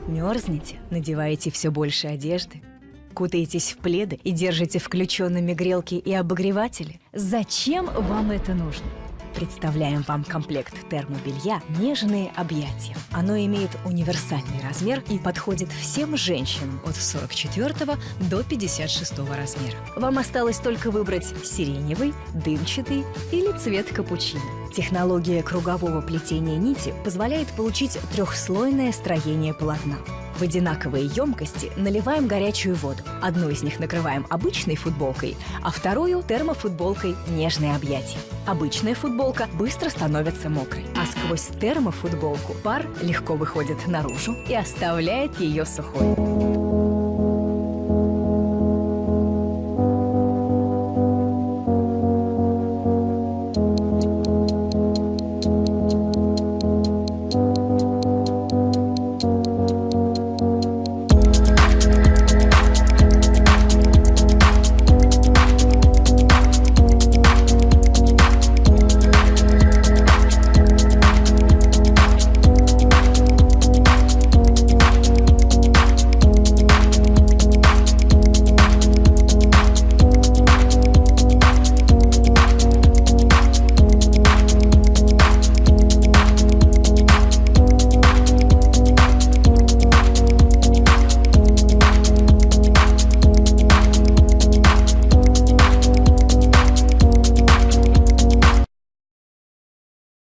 Мерзнете, надеваете все больше одежды, кутаетесь в пледы и держите включенными грелки и обогреватели. Зачем вам это нужно? Представляем вам комплект термобелья «Нежные объятия». Оно имеет универсальный размер и подходит всем женщинам от 44 до 56 размера. Вам осталось только выбрать сиреневый, дымчатый или цвет капучино. Технология кругового плетения нити позволяет получить трехслойное строение полотна. В одинаковые емкости наливаем горячую воду. Одну из них накрываем обычной футболкой, а вторую – термофутболкой «Нежные объятия». Обычная футболка быстро становится мокрой, а сквозь термофутболку пар легко выходит наружу и оставляет ее сухой.